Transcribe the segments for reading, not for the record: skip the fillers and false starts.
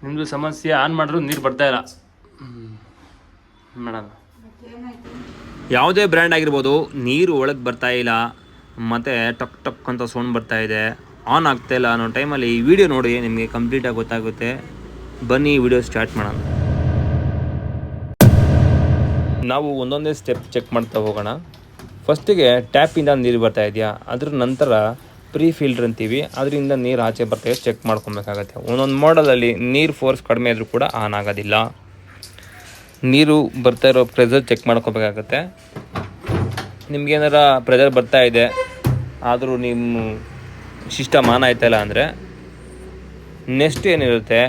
ನಿಮ್ಮದು ಸಮಸ್ಯೆ ಆನ್ ಮಾಡಿದ್ರು ನೀರು ಬರ್ತಾ ಇಲ್ಲ ಮೇಡಮ್. ಯಾವುದೇ ಬ್ರ್ಯಾಂಡ್ ಆಗಿರ್ಬೋದು, ನೀರು ಒಳಗೆ ಬರ್ತಾ ಇಲ್ಲ ಮತ್ತು ಟಕ್ ಟಕ್ ಅಂತ ಸೌಂಡ್ ಬರ್ತಾ ಇದೆ, ಆನ್ ಆಗ್ತಾ ಇಲ್ಲ ಅನ್ನೋ ಟೈಮಲ್ಲಿ ಈ ವಿಡಿಯೋ ನೋಡಿ ನಿಮಗೆ ಕಂಪ್ಲೀಟಾಗಿ ಗೊತ್ತಾಗುತ್ತೆ. ಬನ್ನಿ ವಿಡಿಯೋ ಸ್ಟಾರ್ಟ್ ಮಾಡೋಣ. ನಾವು ಒಂದೊಂದೇ ಸ್ಟೆಪ್ ಚೆಕ್ ಮಾಡ್ತಾ ಹೋಗೋಣ. ಫಸ್ಟಿಗೆ ಟ್ಯಾಪಿಂದ ನೀರು ಬರ್ತಾ ಇದೆಯಾ, ಅದ್ರ ನಂತರ ಪ್ರೀ ಫಿಲ್ಟರ್ ಅಂತೀವಿ, ಅದರಿಂದ ನೀರು ಆಚೆ ಬರ್ತಾಯಿದೆ ಚೆಕ್ ಮಾಡ್ಕೊಬೇಕಾಗತ್ತೆ. ಒಂದೊಂದು ಮಾಡಲಲ್ಲಿ ನೀರು ಫೋರ್ಸ್ ಕಡಿಮೆ ಆದರೂ ಕೂಡ ಆನ್ ಆಗೋದಿಲ್ಲ. ನೀರು ಬರ್ತಾ ಇರೋ ಪ್ರೆಷರ್ ಚೆಕ್ ಮಾಡ್ಕೋಬೇಕಾಗತ್ತೆ. ನಿಮ್ಗೇನಾರ ಪ್ರೆಷರ್ ಬರ್ತಾ ಇದೆ ಆದರೂ ನಿಮ್ಮ ಸಿಸ್ಟಮ್ ಆನ್ ಆಯ್ತಾಯಿಲ್ಲ ಅಂದರೆ ನೆಕ್ಸ್ಟ್ ಏನಿರುತ್ತೆ,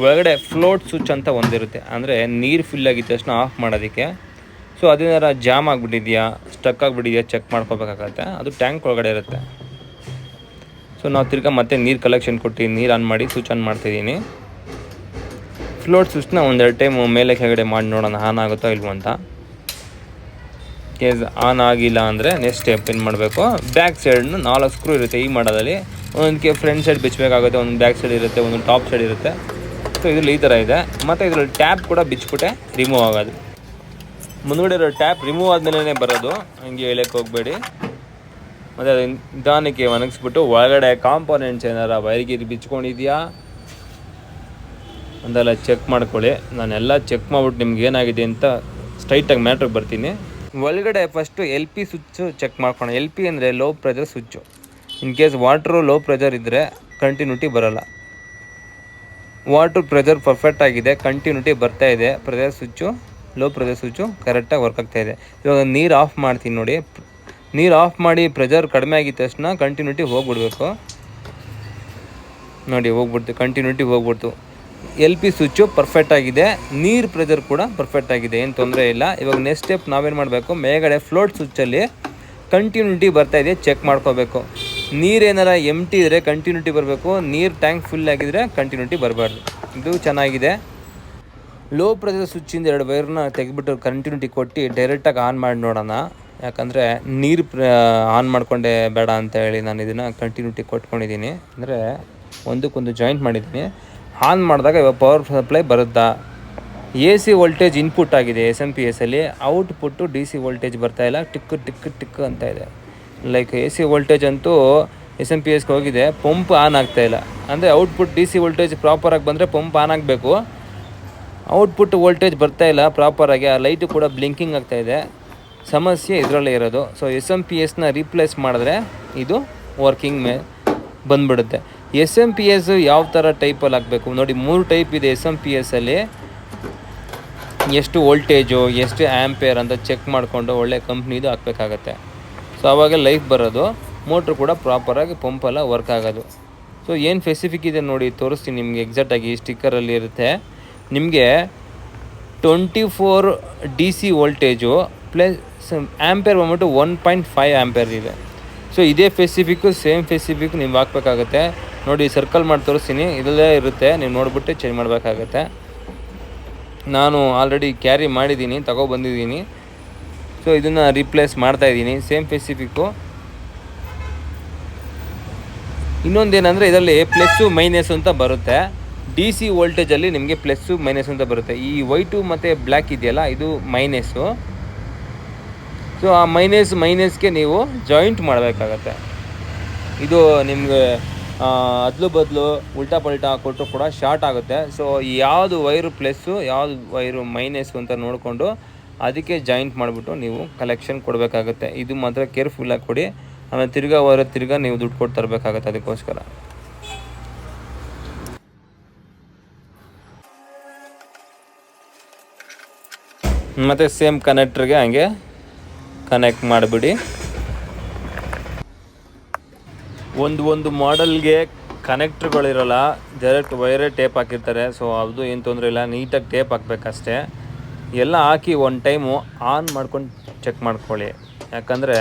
ಒಳಗಡೆ ಫ್ಲೋಟ್ ಸ್ವಿಚ್ ಅಂತ ಒಂದಿರುತ್ತೆ, ಅಂದರೆ ನೀರು ಫಿಲ್ ಆಗಿದ ತಕ್ಷಣ ಆಫ್ ಮಾಡೋದಕ್ಕೆ. ಸೊ ಅದೇನಾರ ಜಾಮ್ ಆಗಿಬಿಟ್ಟಿದೆಯಾ, ಸ್ಟಕ್ ಆಗಿಬಿಟ್ಟಿದೆಯಾ ಚೆಕ್ ಮಾಡ್ಕೋಬೇಕಾಗತ್ತೆ. ಅದು ಟ್ಯಾಂಕ್ ಒಳಗಡೆ ಇರುತ್ತೆ. ಸೊ ನಾವು ತಿರ್ಗಾ ಮತ್ತೆ ನೀರು ಕಲೆಕ್ಷನ್ ಕೊಟ್ಟು ನೀರು ಆನ್ ಮಾಡಿ ಸ್ವಿಚ್ ಆನ್ ಮಾಡ್ತಾಯಿದ್ದೀನಿ. ಫ್ಲೋಟ್ ಸ್ವಿಚ್ನ ಒಂದೆರಡು ಟೈಮ್ ಮೇಲೆ ಕೆಳಗಡೆ ಮಾಡಿ ನೋಡೋಣ ಆನ್ ಆಗುತ್ತೋ ಇಲ್ವೋ ಅಂತ. ಕೇಸ್ ಆನ್ ಆಗಿಲ್ಲ ಅಂದರೆ ನೆಕ್ಸ್ಟ್ ಸ್ಟೆಪ್ ಏನು ಮಾಡಬೇಕು, ಬ್ಯಾಕ್ ಸೈಡ್ನ 4 ಸ್ಕ್ರೂ ಇರುತ್ತೆ ಈ ಮಾಡೋದಲ್ಲಿ. ಒಂದಕ್ಕೆ ಫ್ರಂಟ್ ಸೈಡ್ ಬಿಚ್ಚಬೇಕಾಗುತ್ತೆ, ಒಂದು ಬ್ಯಾಕ್ ಸೈಡ್ ಇರುತ್ತೆ, ಒಂದು ಟಾಪ್ ಸೈಡ್ ಇರುತ್ತೆ. ಸೊ ಇದರಲ್ಲಿ ಈ ಥರ ಇದೆ. ಮತ್ತು ಇದರಲ್ಲಿ ಟ್ಯಾಪ್ ಕೂಡ ಬಿಚ್ಚಿಬಿಟ್ಟೆ ರಿಮೂವ್ ಆಗೋದು. ಮುಂದುಗಡೆ ಇರೋ ಟ್ಯಾಪ್ ರಿಮೂವ್ ಆದಮೇಲೆ ಬರೋದು, ಹಂಗೆ ಹೇಳಕ್ಕೆ ಹೋಗಬೇಡಿ. ಮತ್ತು ಅದು ನಿಧಾನಕ್ಕೆ ಒಣಗಿಸ್ಬಿಟ್ಟು ಒಳಗಡೆ ಕಾಂಪೋನೆಂಟ್ಸ್ ಏನಾರ ವೈರ್ಗಿರಿ ಬಿಚ್ಕೊಂಡಿದೆಯಾ ಅಂತೆಲ್ಲ ಚೆಕ್ ಮಾಡ್ಕೊಳ್ಳಿ. ನಾನೆಲ್ಲ ಚೆಕ್ ಮಾಡಿಬಿಟ್ಟು ನಿಮ್ಗೆ ಏನಾಗಿದೆ ಅಂತ ಸ್ಟ್ರೈಟಾಗಿ ಮ್ಯಾಟ್ರಿಗೆ ಬರ್ತೀನಿ. ಒಳಗಡೆ ಫಸ್ಟು LP ಸ್ವಿಚ್ಚು ಚೆಕ್ ಮಾಡ್ಕೊಳ್ಳೋಣ. LP ಅಂದರೆ low pressure switch. In case water low pressure ಇದ್ದರೆ ಕಂಟಿನ್ಯೂಟಿ ಬರೋಲ್ಲ. ವಾಟ್ರ್ ಪ್ರೆಷರ್ ಪರ್ಫೆಕ್ಟ್ ಆಗಿದೆ, ಕಂಟಿನ್ಯೂಟಿ ಬರ್ತಾ ಇದೆ, pressure switch low pressure switch ಕರೆಕ್ಟಾಗಿ ವರ್ಕ್ ಆಗ್ತಾಯಿದೆ. ಇವಾಗ ನೀರು ಆಫ್ ಮಾಡ್ತೀನಿ ನೋಡಿ. ನೀರು ಆಫ್ ಮಾಡಿ ಪ್ರೆಷರ್ ಕಡಿಮೆ ಆಗಿದ ತಕ್ಷಣ ಕಂಟಿನ್ಯೂಟಿ ಹೋಗ್ಬಿಡ್ಬೇಕು ನೋಡಿ, ಹೋಗ್ಬಿಡ್ತು, ಕಂಟಿನ್ಯೂಟಿ ಹೋಗ್ಬಿಡ್ತು. LP ಸ್ವಿಚ್ಚು ಪರ್ಫೆಕ್ಟ್ ಆಗಿದೆ, ನೀರು ಪ್ರೆಷರ್ ಕೂಡ ಪರ್ಫೆಕ್ಟ್ ಆಗಿದೆ, ಏನು ತೊಂದರೆ ಇಲ್ಲ. ಇವಾಗ ನೆಕ್ಸ್ಟ್ ಸ್ಟೆಪ್ ನಾವೇನು ಮಾಡಬೇಕು, ಮೇಲ್ಗಡೆ ಫ್ಲೋಟ್ ಸ್ವಿಚ್ಚಲ್ಲಿ ಕಂಟಿನ್ಯೂಟಿ ಬರ್ತಾಯಿದೆ ಚೆಕ್ ಮಾಡ್ಕೋಬೇಕು. ನೀರೇನಾರ ಎಂಟಿ ಇದ್ದರೆ ಕಂಟಿನ್ಯೂಟಿ ಬರಬೇಕು, ನೀರು ಟ್ಯಾಂಕ್ ಫುಲ್ ಆಗಿದ್ದರೆ ಕಂಟಿನ್ಯೂಟಿ ಬರಬಾರ್ದು. ಇದು ಚೆನ್ನಾಗಿದೆ. ಲೋ ಪ್ರೆಷರ್ ಸ್ವಿಚ್ಚಿಂದ 2 ವೈರ್ನ ತೆಗೆದುಬಿಟ್ಟು ಕಂಟಿನ್ಯೂಟಿ ಕೊಟ್ಟು ಡೈರೆಕ್ಟಾಗಿ ಆನ್ ಮಾಡಿ ನೋಡೋಣ. ಯಾಕಂದರೆ ನೀರು ಆನ್ ಮಾಡಿಕೊಂಡೆ ಬೇಡ ಅಂತ ಹೇಳಿ ನಾನು ಇದನ್ನು ಕಂಟಿನ್ಯೂಟಿ ಕೊಟ್ಕೊಂಡಿದ್ದೀನಿ. ಅಂದರೆ ಒಂದಕ್ಕೊಂದು ಜಾಯಿಂಟ್ ಮಾಡಿದ್ದೀನಿ. ಆನ್ ಮಾಡಿದಾಗ ಇವಾಗ ಪವರ್ ಸಪ್ಲೈ ಬರುತ್ತಾ, AC ವೋಲ್ಟೇಜ್ ಇನ್ಪುಟ್ ಆಗಿದೆ SMPSಲ್ಲಿ, ಔಟ್ಪುಟ್ಟು DC ವೋಲ್ಟೇಜ್ ಬರ್ತಾಯಿಲ್ಲ, ಟಿಕ್ ಟಿಕ್ ಟಿಕ್ ಅಂತ ಇದೆ. ಲೈಕ್ AC ವೋಲ್ಟೇಜ್ ಅಂತೂ SMPSಗೆ ಹೋಗಿದೆ, ಪಂಪ್ ಆನ್ ಆಗ್ತಾಯಿಲ್ಲ. ಅಂದರೆ ಔಟ್ಪುಟ್ DC ವೋಲ್ಟೇಜ್ ಪ್ರಾಪರಾಗಿ ಬಂದರೆ ಪಂಪ್ ಆನ್ ಆಗಬೇಕು, ಔಟ್ಪುಟ್ ವೋಲ್ಟೇಜ್ ಬರ್ತಾಯಿಲ್ಲ ಪ್ರಾಪರಾಗಿ. ಆ ಲೈಟು ಕೂಡ ಬ್ಲಿಂಕಿಂಗ್ ಆಗ್ತಾಯಿದೆ. ಸಮಸ್ಯೆ ಇದರಲ್ಲೇ ಇರೋದು. ಸೊ SMPSನ ರೀಪ್ಲೇಸ್ ಮಾಡಿದ್ರೆ ಇದು ವರ್ಕಿಂಗ್ ಬಂದುಬಿಡುತ್ತೆ. SMPS ಯಾವ ಥರ ಟೈಪಲ್ಲಿ ಹಾಕಬೇಕು ನೋಡಿ, 3 ಟೈಪ್ ಇದೆ SMPSಲ್ಲಿ. ಎಷ್ಟು ವೋಲ್ಟೇಜು, ಎಷ್ಟು ಆ್ಯಂಪೇರ್ ಅಂತ ಚೆಕ್ ಮಾಡಿಕೊಂಡು ಒಳ್ಳೆ ಕಂಪ್ನಿದು ಹಾಕಬೇಕಾಗತ್ತೆ. ಸೊ ಆವಾಗ ಲೈಫ್ ಬರೋದು, ಮೋಟ್ರ್ ಕೂಡ ಪ್ರಾಪರಾಗಿ ಪಂಪೆಲ್ಲ ವರ್ಕ್ ಆಗೋದು. ಸೊ ಏನು ಸ್ಪೆಸಿಫಿಕ್ ಇದೆ ನೋಡಿ ತೋರಿಸ್ತೀನಿ ನಿಮಗೆ ಎಕ್ಸಾಕ್ಟಾಗಿ. ಸ್ಟಿಕ್ಕರಲ್ಲಿ ಇರುತ್ತೆ ನಿಮಗೆ 24 DC ವೋಲ್ಟೇಜು ಪ್ಲಸ್ ಆ್ಯಂಪೇರ್ ಬಂದ್ಬಿಟ್ಟು 1.5 ಆ್ಯಂಪೇರ್ ಇದೆ. ಸೊ ಇದೇ ಸ್ಪೆಸಿಫಿಕ್ಕು, ಸೇಮ್ ಸ್ಪೆಸಿಫಿಕ್ ನೀವು ಹಾಕ್ಬೇಕಾಗತ್ತೆ ನೋಡಿ. ಸರ್ಕಲ್ ಮಾಡಿ ತೋರಿಸ್ತೀನಿ, ಇದರಲ್ಲೇ ಇರುತ್ತೆ, ನೀವು ನೋಡಿಬಿಟ್ಟು ಚೇಂಜ್ ಮಾಡಬೇಕಾಗತ್ತೆ. ನಾನು ಆಲ್ರೆಡಿ ಕ್ಯಾರಿ ಮಾಡಿದ್ದೀನಿ, ತಗೊಬಂದಿದ್ದೀನಿ. ಸೊ ಇದನ್ನು ರೀಪ್ಲೇಸ್ ಮಾಡ್ತಾಯಿದ್ದೀನಿ, ಸೇಮ್ ಸ್ಪೆಸಿಫಿಕ್ಕು. ಇನ್ನೊಂದೇನೆಂದರೆ ಇದರಲ್ಲಿ ಪ್ಲಸ್ಸು ಮೈನಸ್ ಅಂತ ಬರುತ್ತೆ. DC ವೋಲ್ಟೇಜಲ್ಲಿ ನಿಮಗೆ ಪ್ಲಸ್ಸು ಮೈನಸ್ ಅಂತ ಬರುತ್ತೆ. ಈ ವೈಟು ಮತ್ತು ಬ್ಲ್ಯಾಕ್ ಇದೆಯಲ್ಲ, ಇದು ಮೈನಸ್ಸು. ಸೊ ಆ ಮೈನಸ್ಗೆ ನೀವು ಜಾಯಿಂಟ್ ಮಾಡಬೇಕಾಗತ್ತೆ. ಇದು ನಿಮಗೆ ಅದಲು ಬದಲು ಉಲ್ಟಾ ಪಲ್ಟಾ ಕೊಟ್ಟರು ಕೂಡ ಶಾರ್ಟ್ ಆಗುತ್ತೆ. ಸೊ ಯಾವುದು ವೈರು ಪ್ಲಸ್ಸು ಯಾವುದು ವೈರು ಮೈನಸ್ಸು ಅಂತ ನೋಡಿಕೊಂಡು ಅದಕ್ಕೆ ಜಾಯಿಂಟ್ ಮಾಡಿಬಿಟ್ಟು ನೀವು ಕಲೆಕ್ಷನ್ ಕೊಡಬೇಕಾಗತ್ತೆ. ಇದು ಮಾತ್ರ ಕೇರ್ಫುಲ್ಲಾಗಿ ಕೊಡಿ, ಆಮೇಲೆ ತಿರ್ಗಾ ನೀವು ದುಡ್ಡು ಕೊಟ್ಟು ತರಬೇಕಾಗತ್ತೆ. ಅದಕ್ಕೋಸ್ಕರ ಮತ್ತು ಸೇಮ್ ಕನೆಕ್ಟ್ರಿಗೆ ಹಂಗೆ ಕನೆಕ್ಟ್ ಮಾಡಿಬಿಡಿ. ಒಂದು ಮಾಡೆಲ್ಗೆ ಕನೆಕ್ಟ್ರುಗಳಿರೋಲ್ಲ, ಡೈರೆಕ್ಟ್ ವೈರೇ ಟೇಪ್ ಹಾಕಿರ್ತಾರೆ. ಸೊ ಅದು ಏನು ತೊಂದರೆ ಇಲ್ಲ, ನೀಟಾಗಿ ಟೇಪ್ ಹಾಕಬೇಕಷ್ಟೇ. ಎಲ್ಲ ಹಾಕಿ ಒಂದು ಟೈಮು ಆನ್ ಮಾಡ್ಕೊಂಡು ಚೆಕ್ ಮಾಡ್ಕೊಳ್ಳಿ. ಯಾಕಂದರೆ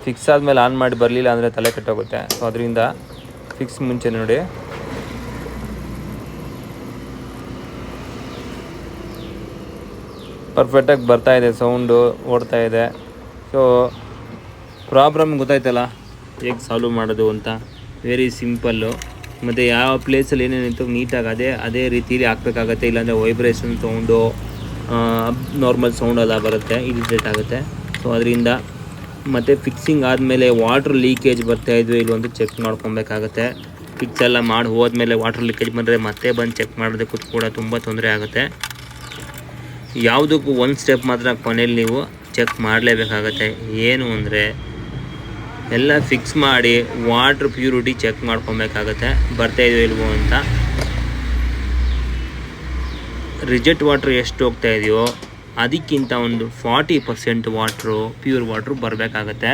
ಫಿಕ್ಸ್ ಆದಮೇಲೆ ಆನ್ ಮಾಡಿ ಬರಲಿಲ್ಲ ಅಂದರೆ ತಲೆ ಕೆಟ್ಟೋಗುತ್ತೆ. ಸೊ ಅದರಿಂದ ಫಿಕ್ಸ್ ಮುಂಚೆ ನೋಡಿ. ಪರ್ಫೆಕ್ಟಾಗಿ ಬರ್ತಾಯಿದೆ, ಸೌಂಡು ಓಡ್ತಾಯಿದೆ. ಸೊ ಪ್ರಾಬ್ಲಮ್ ಗೊತ್ತಾಯ್ತಲ್ಲ ಹೇಗೆ ಸಾಲ್ವ್ ಮಾಡೋದು ಅಂತ. Very simple. ಮತ್ತು ಯಾವ ಪ್ಲೇಸಲ್ಲಿ ಏನೇನಿತ್ತು ನೀಟಾಗಿ ಅದೇ ರೀತಿಲಿ ಹಾಕಬೇಕಾಗತ್ತೆ. ಇಲ್ಲಾಂದರೆ ವೈಬ್ರೇಷನ್ ಸೌಂಡು, ನಾರ್ಮಲ್ ಸೌಂಡ್ ಎಲ್ಲ ಬರುತ್ತೆ, ಇರಿಟೇಟ್ ಆಗುತ್ತೆ. ಸೊ ಅದರಿಂದ ಮತ್ತು ಫಿಕ್ಸಿಂಗ್ ಆದಮೇಲೆ ವಾಟ್ರ್ ಲೀಕೇಜ್ ಬರ್ತಾಯಿದ್ವು ಇಲ್ಲೋ ಅಂತ ಚೆಕ್ ಮಾಡ್ಕೊಬೇಕಾಗತ್ತೆ. ಫಿಕ್ಸ್ ಎಲ್ಲ ಮಾಡಿ ಹೋದ್ಮೇಲೆ ವಾಟ್ರ್ ಲೀಕೇಜ್ ಬಂದರೆ ಮತ್ತೆ ಬಂದು ಚೆಕ್ ಮಾಡೋದಕ್ಕೂ ಕೂಡ ತುಂಬ ತೊಂದರೆ ಆಗುತ್ತೆ. ಯಾವುದಕ್ಕೂ ಒಂದು ಸ್ಟೆಪ್ ಮಾತ್ರ ಕೊನೆಯಲ್ಲಿ ನೀವು ಚೆಕ್ ಮಾಡಲೇಬೇಕಾಗತ್ತೆ. ಏನು ಅಂದರೆ ಎಲ್ಲ ಫಿಕ್ಸ್ ಮಾಡಿ ವಾಟ್ರ್ ಪ್ಯೂರಿಟಿ ಚೆಕ್ ಮಾಡ್ಕೊಬೇಕಾಗತ್ತೆ, ಬರ್ತಾಯಿದೆಯೋ ಇಲ್ವೋ ಅಂತ. ರಿಜೆಕ್ಟ್ ವಾಟ್ರ್ ಎಷ್ಟು ಹೋಗ್ತಾ ಇದೆಯೋ ಅದಕ್ಕಿಂತ ಒಂದು 40% ವಾಟ್ರು, ಪ್ಯೂರ್ ವಾಟ್ರು ಬರಬೇಕಾಗತ್ತೆ.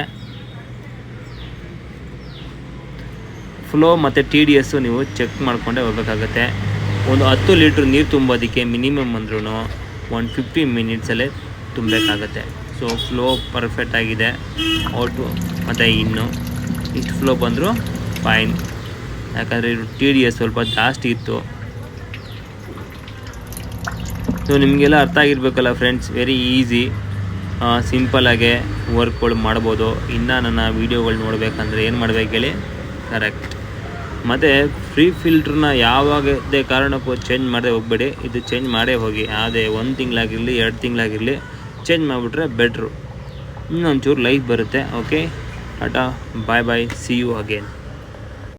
ಫ್ಲೋ ಮತ್ತು TDS ನೀವು ಚೆಕ್ ಮಾಡಿಕೊಂಡೇ ಹೋಗಬೇಕಾಗತ್ತೆ. ಒಂದು 10 ಲೀಟ್ರ್ ನೀರು ತುಂಬೋದಕ್ಕೆ ಮಿನಿಮಮ್ ಅಂದ್ರೂ 150 ಮಿನಿಟ್ಸಲ್ಲೇ ತುಂಬಬೇಕಾಗತ್ತೆ. ಸೊ ಫ್ಲೋ ಪರ್ಫೆಕ್ಟ್ ಆಗಿದೆ, ಔಟು ಮತ್ತು ಇಷ್ಟು ಫ್ಲೋ ಬಂದರೂ ಫೈನ್. ಯಾಕಂದರೆ ಇದು TDS ಸ್ವಲ್ಪ ಜಾಸ್ತಿ ಇತ್ತು. ಸೊ ನಿಮಗೆಲ್ಲ ಅರ್ಥ ಆಗಿರಬೇಕಲ್ಲ ಫ್ರೆಂಡ್ಸ್. ವೆರಿ ಈಸಿ, ಸಿಂಪಲಾಗೆ ವರ್ಕ್ಗಳು ಮಾಡ್ಬೋದು. ಇನ್ನು ನನ್ನ ವೀಡಿಯೋಗಳು ನೋಡಬೇಕಂದ್ರೆ ಏನು ಮಾಡಬೇಕು ಹೇಳಿ? ಕರೆಕ್ಟ್. ಮತ್ತು ಫ್ರೀ ಫಿಲ್ಟ್ರನ್ನ ಯಾವಾಗದೇ ಕಾರಣಕ್ಕೂ ಚೇಂಜ್ ಮಾಡದೆ ಹೋಗಬೇಡಿ. ಇದು ಚೇಂಜ್ ಮಾಡೇ ಹೋಗಿ, ಯಾವುದೇ 1 ತಿಂಗಳಾಗಿರಲಿ 2 ತಿಂಗಳಾಗಿರಲಿ ಚೇಂಜ್ ಮಾಡಿಬಿಟ್ರೆ ಬೆಟ್ರು. ಇನ್ನೊಂಚೂರು ಲೈಫ್ ಬರುತ್ತೆ. Okay, tata, bye bye, see you again.